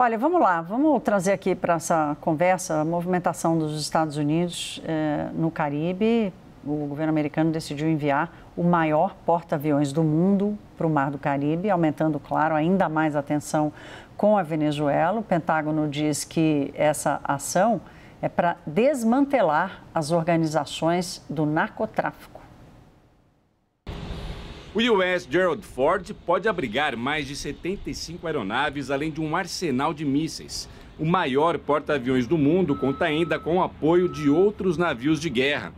Olha, vamos lá, vamos trazer aqui para essa conversa a movimentação dos Estados Unidos no Caribe. O governo americano decidiu enviar o maior porta-aviões do mundo para o Mar do Caribe, aumentando, claro, ainda mais a tensão com a Venezuela. O Pentágono diz que essa ação é para desmantelar as organizações do narcotráfico. O US Gerald Ford pode abrigar mais de 75 aeronaves, além de um arsenal de mísseis. O maior porta-aviões do mundo conta ainda com o apoio de outros navios de guerra.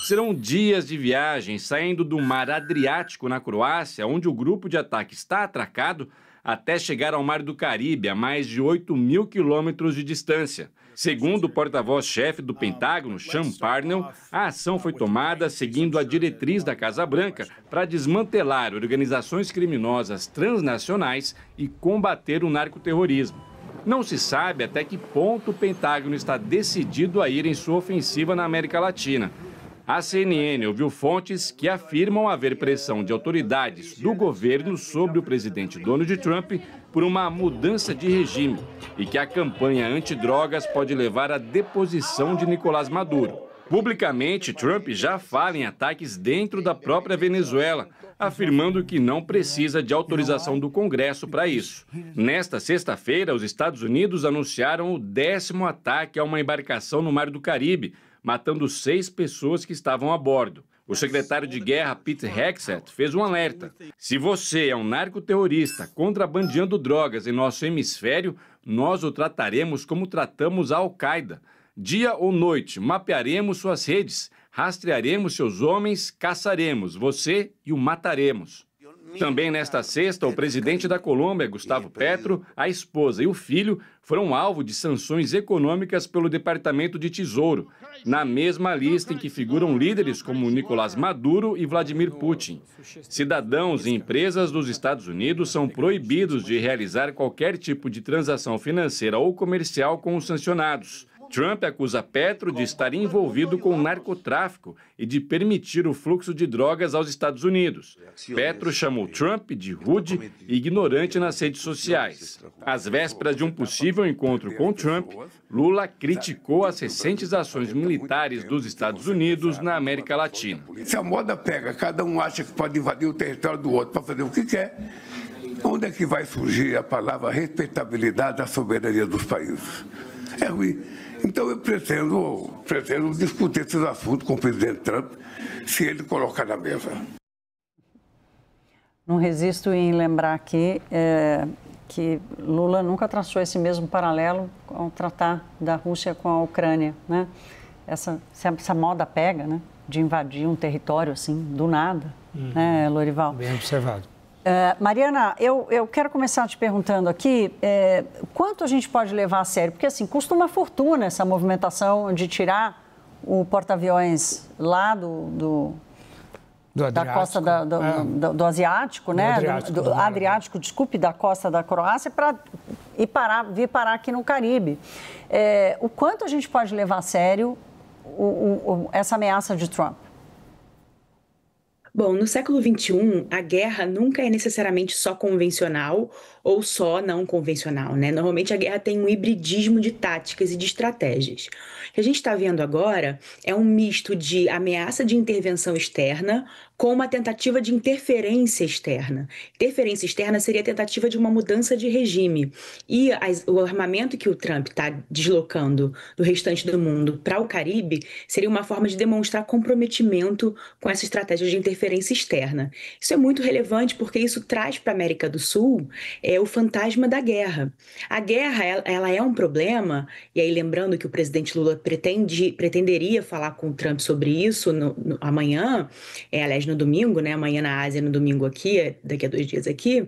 Serão dias de viagem saindo do Mar Adriático, na Croácia, onde o grupo de ataque está atracado, até chegar ao Mar do Caribe, a mais de 8.000 quilômetros de distância. Segundo o porta-voz-chefe do Pentágono, Sean Parnell, a ação foi tomada seguindo a diretriz da Casa Branca para desmantelar organizações criminosas transnacionais e combater o narcoterrorismo. Não se sabe até que ponto o Pentágono está decidido a ir em sua ofensiva na América Latina. A CNN ouviu fontes que afirmam haver pressão de autoridades do governo sobre o presidente Donald Trump por uma mudança de regime e que a campanha antidrogas pode levar à deposição de Nicolás Maduro. Publicamente, Trump já fala em ataques dentro da própria Venezuela, afirmando que não precisa de autorização do Congresso para isso. Nesta sexta-feira, os Estados Unidos anunciaram o 10º ataque a uma embarcação no Mar do Caribe, matando 6 pessoas que estavam a bordo. O secretário de Guerra, Pete Hegseth, fez um alerta. Se você é um narcoterrorista contrabandeando drogas em nosso hemisfério, nós o trataremos como tratamos a Al-Qaeda. Dia ou noite, mapearemos suas redes, rastrearemos seus homens, caçaremos você e o mataremos. Também nesta sexta, o presidente da Colômbia, Gustavo Petro, a esposa e o filho foram alvo de sanções econômicas pelo Departamento de Tesouro, na mesma lista em que figuram líderes como Nicolás Maduro e Vladimir Putin. Cidadãos e empresas dos Estados Unidos são proibidos de realizar qualquer tipo de transação financeira ou comercial com os sancionados. Trump acusa Petro de estar envolvido com o narcotráfico e de permitir o fluxo de drogas aos Estados Unidos. Petro chamou Trump de rude e ignorante nas redes sociais. Às vésperas de um possível encontro com Trump, Lula criticou as recentes ações militares dos Estados Unidos na América Latina. Se a moda pega, cada um acha que pode invadir o território do outro para fazer o que quer, onde é que vai surgir a palavra respeitabilidade da soberania dos países? É ruim. Então eu pretendo discutir esses assuntos com o presidente Trump, se ele colocar na mesa. Não resisto em lembrar aqui que Lula nunca traçou esse mesmo paralelo ao tratar da Rússia com a Ucrânia, né? Essa moda pega, né? De invadir um território assim, do nada, né, Lorival? Bem observado. Mariana, eu quero começar te perguntando aqui, quanto a gente pode levar a sério? Porque, assim, custa uma fortuna essa movimentação de tirar o porta-aviões lá da costa do Asiático, né? Do Adriático, desculpe, da costa da Croácia, para vir parar aqui no Caribe. O quanto a gente pode levar a sério essa ameaça de Trump? Bom, no século XXI, a guerra nunca é necessariamente só convencional ou só não convencional, né? Normalmente a guerra tem um hibridismo de táticas e de estratégias. O que a gente está vendo agora é um misto de ameaça de intervenção externa com uma tentativa de interferência externa. Interferência externa seria a tentativa de uma mudança de regime. E o armamento que o Trump está deslocando do restante do mundo para o Caribe seria uma forma de demonstrar comprometimento com essa estratégia de interferência externa. Isso é muito relevante porque isso traz para a América do Sul o fantasma da guerra. A guerra, ela é um problema, e aí lembrando que o presidente Lula pretenderia falar com o Trump sobre isso amanhã, aliás, no domingo, né? Amanhã na Ásia, no domingo aqui, daqui a 2 dias aqui,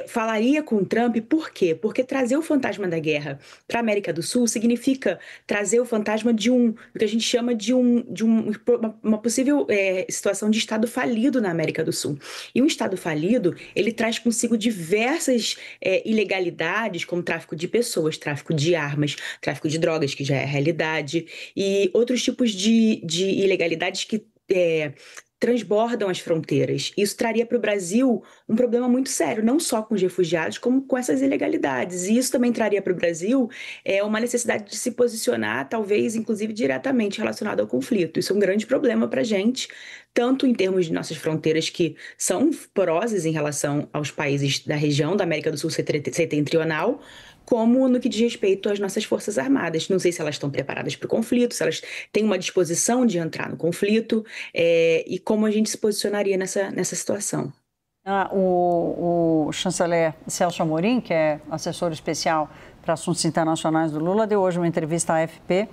falaria com o Trump. Por quê? Porque trazer o fantasma da guerra para a América do Sul significa trazer o fantasma de o que a gente chama de uma possível situação de Estado falido na América do Sul. E um Estado falido, ele traz consigo diversas ilegalidades, como tráfico de pessoas, tráfico de armas, tráfico de drogas, que já é a realidade, e outros tipos de ilegalidades que transbordam as fronteiras. Isso traria para o Brasil um problema muito sério, não só com os refugiados, como com essas ilegalidades. E isso também traria para o Brasil uma necessidade de se posicionar, talvez, inclusive, diretamente relacionado ao conflito. Isso é um grande problema para a gente, tanto em termos de nossas fronteiras, que são porosas em relação aos países da região da América do Sul setentrional, como no que diz respeito às nossas Forças Armadas. Não sei se elas estão preparadas para o conflito, se elas têm uma disposição de entrar no conflito, e como a gente se posicionaria nessa situação. O chanceler Celso Amorim, que é assessor especial para assuntos internacionais do Lula, deu hoje uma entrevista à AFP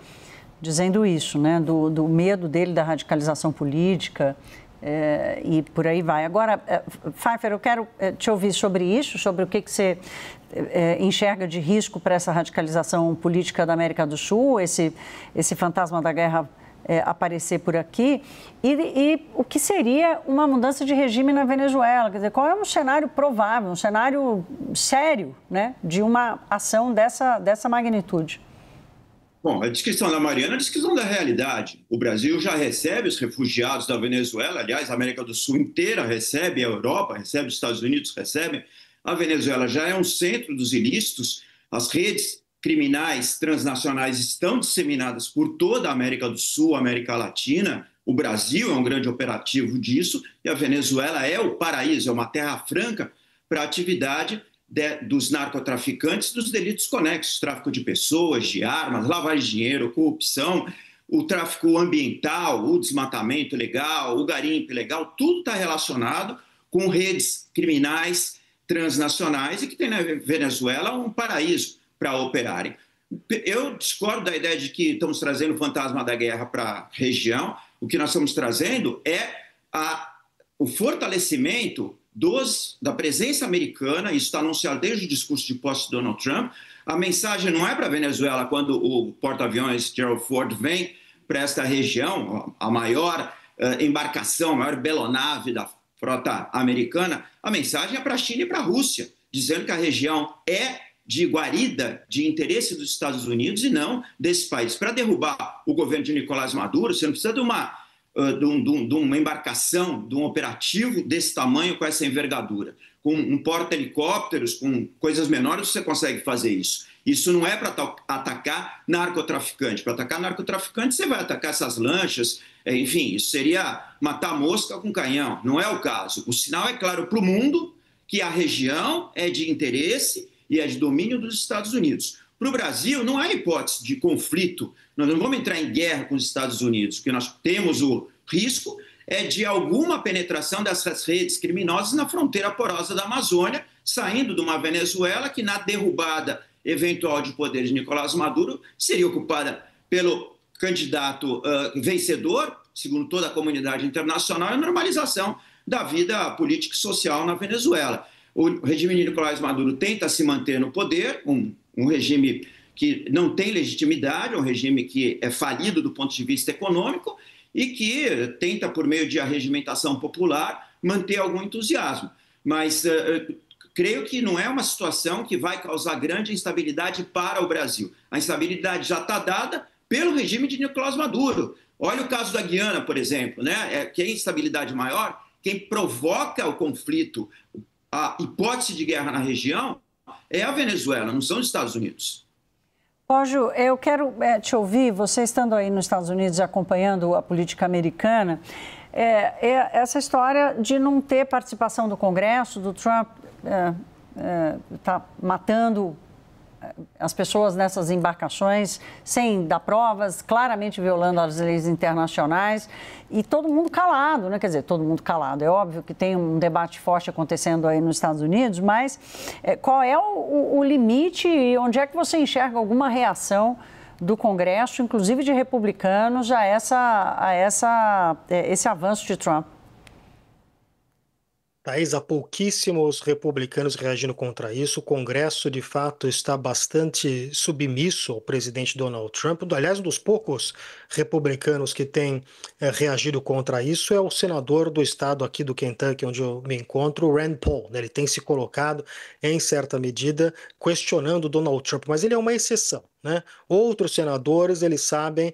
dizendo isso, né, do medo dele da radicalização política, e por aí vai. Agora, Pfeiffer, eu quero te ouvir sobre isso, sobre o que você enxerga de risco para essa radicalização política da América do Sul, esse fantasma da guerra aparecer por aqui, e o que seria uma mudança de regime na Venezuela. Quer dizer, qual é um cenário provável, um cenário sério, né, de uma ação dessa magnitude? Bom, a descrição da Mariana é a descrição da realidade. O Brasil já recebe os refugiados da Venezuela, aliás, a América do Sul inteira recebe, a Europa recebe, os Estados Unidos recebem. A Venezuela já é um centro dos ilícitos, as redes criminais transnacionais estão disseminadas por toda a América do Sul, América Latina. O Brasil é um grande operativo disso e a Venezuela é o paraíso, é uma terra franca para a atividade dos narcotraficantes, dos delitos conexos, tráfico de pessoas, de armas, lavagem de dinheiro, corrupção, o tráfico ambiental, o desmatamento ilegal, o garimpo ilegal, tudo está relacionado com redes criminais transnacionais e que tem na Venezuela um paraíso para operarem. Eu discordo da ideia de que estamos trazendo o fantasma da guerra para a região. O que nós estamos trazendo é o fortalecimento da presença americana. Isso está anunciado desde o discurso de posse de Donald Trump. A mensagem não é para a Venezuela quando o porta-aviões Gerald Ford vem para esta região, a maior embarcação, a maior belonave da frota americana. A mensagem é para a China e para a Rússia, dizendo que a região é de guarida, de interesse dos Estados Unidos e não desse país. Para derrubar o governo de Nicolás Maduro, você não precisa de uma embarcação, de um operativo desse tamanho, com essa envergadura. Com um porta-helicópteros, com coisas menores, você consegue fazer isso. Isso não é para atacar narcotraficante. Para atacar narcotraficante, você vai atacar essas lanchas, enfim, isso seria matar mosca com canhão. Não é o caso. O sinal é claro para o mundo que a região é de interesse e é de domínio dos Estados Unidos. Para o Brasil, não há hipótese de conflito. Nós não vamos entrar em guerra com os Estados Unidos. O que nós temos o risco é de alguma penetração dessas redes criminosas na fronteira porosa da Amazônia, saindo de uma Venezuela que, na derrubada eventual de poder de Nicolás Maduro, seria ocupada pelo candidato vencedor, segundo toda a comunidade internacional, e a normalização da vida política e social na Venezuela. O regime de Nicolás Maduro tenta se manter no poder, um regime que não tem legitimidade, um regime que é falido do ponto de vista econômico e que tenta, por meio de arregimentação popular, manter algum entusiasmo. Mas creio que não é uma situação que vai causar grande instabilidade para o Brasil. A instabilidade já está dada pelo regime de Nicolás Maduro. Olha o caso da Guiana, por exemplo, né? Que é instabilidade maior, quem provoca o conflito, a hipótese de guerra na região, é a Venezuela, não são os Estados Unidos. Pógio, eu quero te ouvir, você estando aí nos Estados Unidos e acompanhando a política americana, essa história de não ter participação do Congresso, do Trump tá matando as pessoas nessas embarcações sem dar provas, claramente violando as leis internacionais, e todo mundo calado, né? Quer dizer, todo mundo calado. É óbvio que tem um debate forte acontecendo aí nos Estados Unidos, mas qual é o limite e onde é que você enxerga alguma reação do Congresso, inclusive de republicanos, a esse avanço de Trump? Thaís, há pouquíssimos republicanos reagindo contra isso. O Congresso, de fato, está bastante submisso ao presidente Donald Trump. Aliás, um dos poucos republicanos que tem reagido contra isso é o senador do estado aqui do Kentucky, onde eu me encontro, o Rand Paul. Ele tem se colocado, em certa medida, questionando Donald Trump, mas ele é uma exceção. né? Outros senadores, eles sabem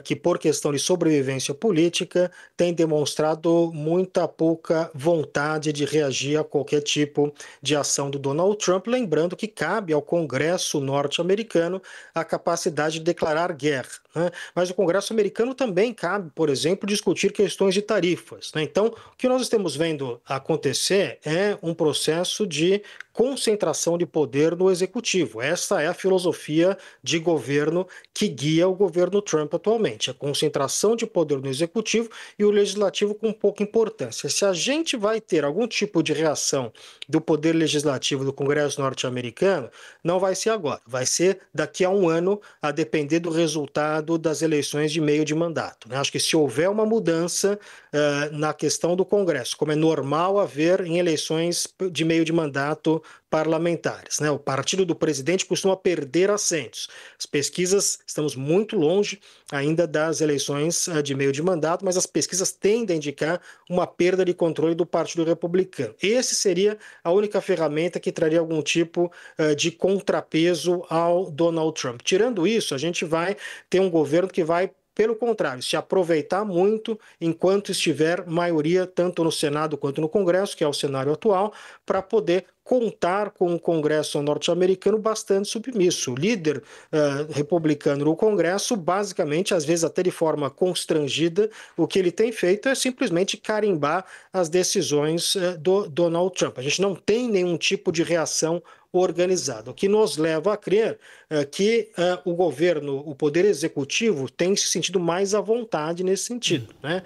que por questão de sobrevivência política, têm demonstrado muita pouca vontade de reagir a qualquer tipo de ação do Donald Trump, lembrando que cabe ao Congresso norte-americano a capacidade de declarar guerra, né? Mas o Congresso americano também cabe, por exemplo, discutir questões de tarifas, né? Então, o que nós estamos vendo acontecer é um processo de concentração de poder no executivo. Essa é a filosofia de governo que guia o governo Trump atualmente. A concentração de poder no executivo e o legislativo com pouca importância. Se a gente vai ter algum tipo de reação do poder legislativo do Congresso norte-americano, não vai ser agora. Vai ser daqui a um ano, a depender do resultado das eleições de meio de mandato, né? Acho que se houver uma mudança na questão do Congresso, como é normal haver em eleições de meio de mandato parlamentares, né? O partido do presidente costuma perder assentos. As pesquisas, estamos muito longe ainda das eleições de meio de mandato, mas as pesquisas tendem a indicar uma perda de controle do Partido Republicano. Esse seria a única ferramenta que traria algum tipo de contrapeso ao Donald Trump. Tirando isso, a gente vai ter um governo que vai, pelo contrário, se aproveitar muito enquanto estiver maioria tanto no Senado quanto no Congresso, que é o cenário atual, para poder contar com um Congresso norte-americano bastante submisso. O líder republicano no Congresso, basicamente, às vezes até de forma constrangida, o que ele tem feito é simplesmente carimbar as decisões do Donald Trump. A gente não tem nenhum tipo de reação organizada, o que nos leva a crer que o governo, o poder executivo, tem se sentido mais à vontade nesse sentido, né?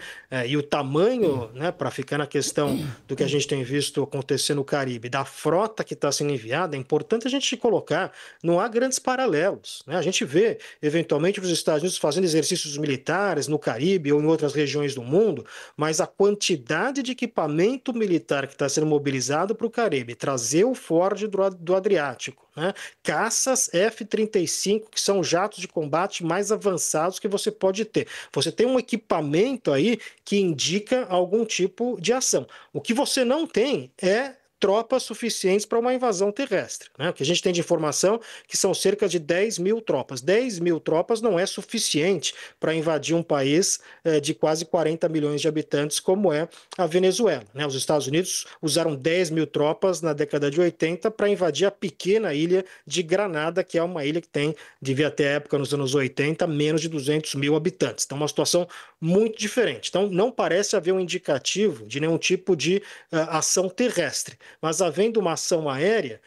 E o tamanho, né, para ficar na questão do que a gente tem visto acontecer no Caribe, da frota que está sendo enviada, é importante a gente colocar, não há grandes paralelos, né? A gente vê, eventualmente, os Estados Unidos fazendo exercícios militares no Caribe ou em outras regiões do mundo, mas a quantidade de equipamento militar que está sendo mobilizado para o Caribe, trazer o Ford do Adriático, né? Caças F-35, que são jatos de combate mais avançados que você pode ter. Você tem um equipamento aí que indica algum tipo de ação. O que você não tem é tropas suficientes para uma invasão terrestre, né? O que a gente tem de informação que são cerca de 10 mil tropas. 10 mil tropas não é suficiente para invadir um país de quase 40 milhões de habitantes, como é a Venezuela, né? Os Estados Unidos usaram 10 mil tropas na década de 80 para invadir a pequena ilha de Granada, que é uma ilha que tem, devia ter época nos anos 80, menos de 200 mil habitantes. Então, uma situação muito diferente. Então, não parece haver um indicativo de nenhum tipo de ação terrestre. Mas havendo uma ação aérea,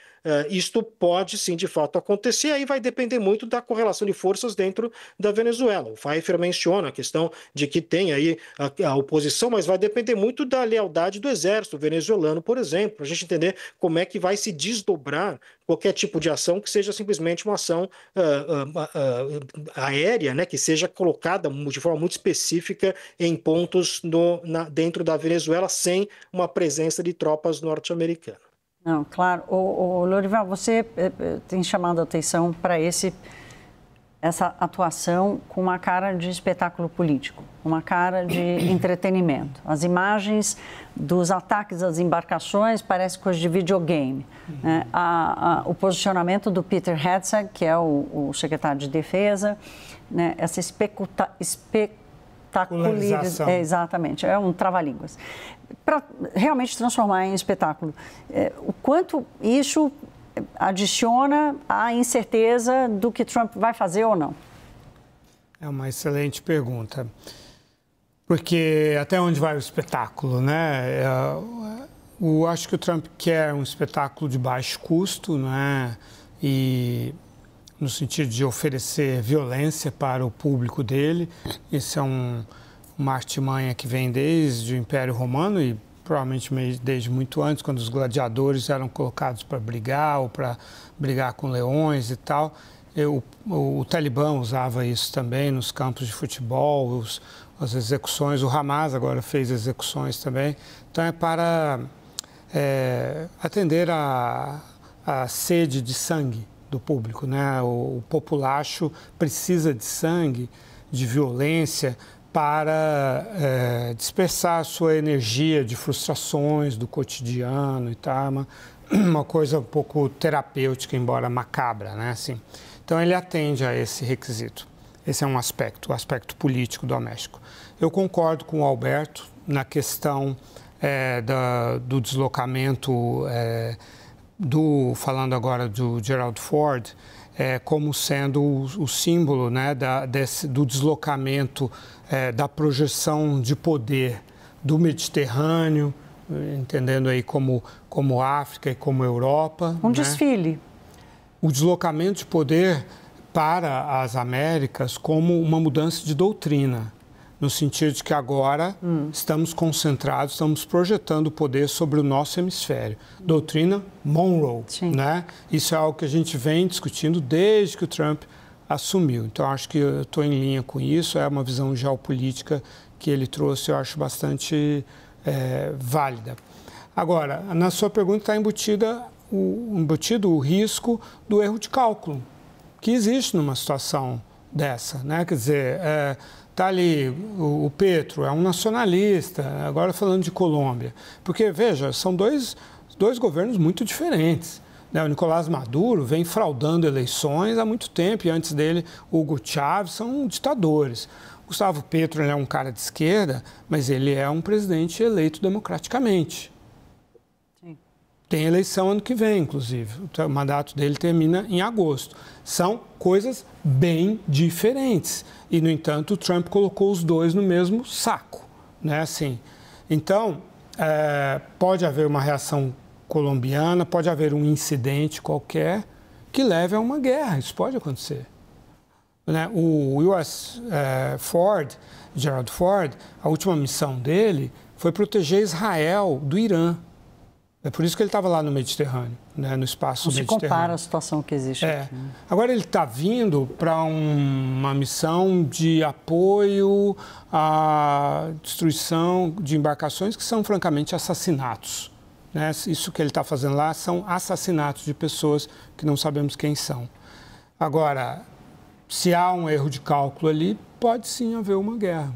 isto pode sim de fato acontecer, aí vai depender muito da correlação de forças dentro da Venezuela. O Pfeiffer menciona a questão de que tem aí a oposição, mas vai depender muito da lealdade do exército venezuelano, por exemplo, para a gente entender como é que vai se desdobrar qualquer tipo de ação que seja simplesmente uma ação aérea, né, que seja colocada de forma muito específica em pontos dentro da Venezuela, sem uma presença de tropas norte-americanas. Não, claro. Lorival, você tem chamado a atenção para essa atuação com uma cara de espetáculo político, uma cara de entretenimento. As imagens dos ataques às embarcações parecem coisa de videogame, né? O posicionamento do Peter Hegseth, que é o secretário de Defesa, né? Essa espetacularização. Exatamente, é um trava-línguas. Para realmente transformar em espetáculo, o quanto isso adiciona à incerteza do que Trump vai fazer ou não? É uma excelente pergunta, porque até onde vai o espetáculo, né? Eu acho que o Trump quer um espetáculo de baixo custo, né? E no sentido de oferecer violência para o público dele. Esse é uma artimanha que vem desde o Império Romano e provavelmente desde muito antes, quando os gladiadores eram colocados para brigar ou para brigar com leões e tal. O Talibã usava isso também nos campos de futebol, as execuções. O Hamas agora fez execuções também. Então é para atender a sede de sangue do público, né? O populacho precisa de sangue, de violência, para dispersar a sua energia de frustrações do cotidiano e tal. uma coisa um pouco terapêutica, embora macabra, né? Assim, então, ele atende a esse requisito. Esse é um aspecto, o aspecto político doméstico. Eu concordo com o Alberto na questão do deslocamento, falando agora do Gerald Ford, como sendo o símbolo, né, do deslocamento, da projeção de poder do Mediterrâneo, entendendo aí como África e como Europa. Um né? desfile. O deslocamento de poder para as Américas como uma mudança de doutrina, no sentido de que agora estamos concentrados, estamos projetando o poder sobre o nosso hemisfério. Doutrina Monroe, né? Isso é algo que a gente vem discutindo desde que o Trump assumiu. Então, acho que eu estou em linha com isso, é uma visão geopolítica que ele trouxe, eu acho bastante válida. Agora, na sua pergunta está embutido o risco do erro de cálculo, que existe numa situação dessa, né? Quer dizer, está ali o Petro, é um nacionalista, agora falando de Colômbia, porque, veja, são dois governos muito diferentes. Né? O Nicolás Maduro vem fraudando eleições há muito tempo, e antes dele, Hugo Chávez, são ditadores. Gustavo Petro ele é um cara de esquerda, mas ele é um presidente eleito democraticamente. Tem eleição ano que vem, inclusive. O mandato dele termina em agosto. São coisas bem diferentes. E, no entanto, o Trump colocou os dois no mesmo saco. Né? Assim, então, pode haver uma reação colombiana, pode haver um incidente qualquer que leve a uma guerra. Isso pode acontecer. Né? O Gerald Ford, a última missão dele foi proteger Israel do Irã. É por isso que ele estava lá no Mediterrâneo, né, no espaço mediterrâneo. Não se compara a situação que existe aqui. Né? Agora ele está vindo para uma missão de apoio à destruição de embarcações que são, francamente, assassinatos. Né? Isso que ele está fazendo lá são assassinatos de pessoas que não sabemos quem são. Agora, se há um erro de cálculo ali, pode sim haver uma guerra.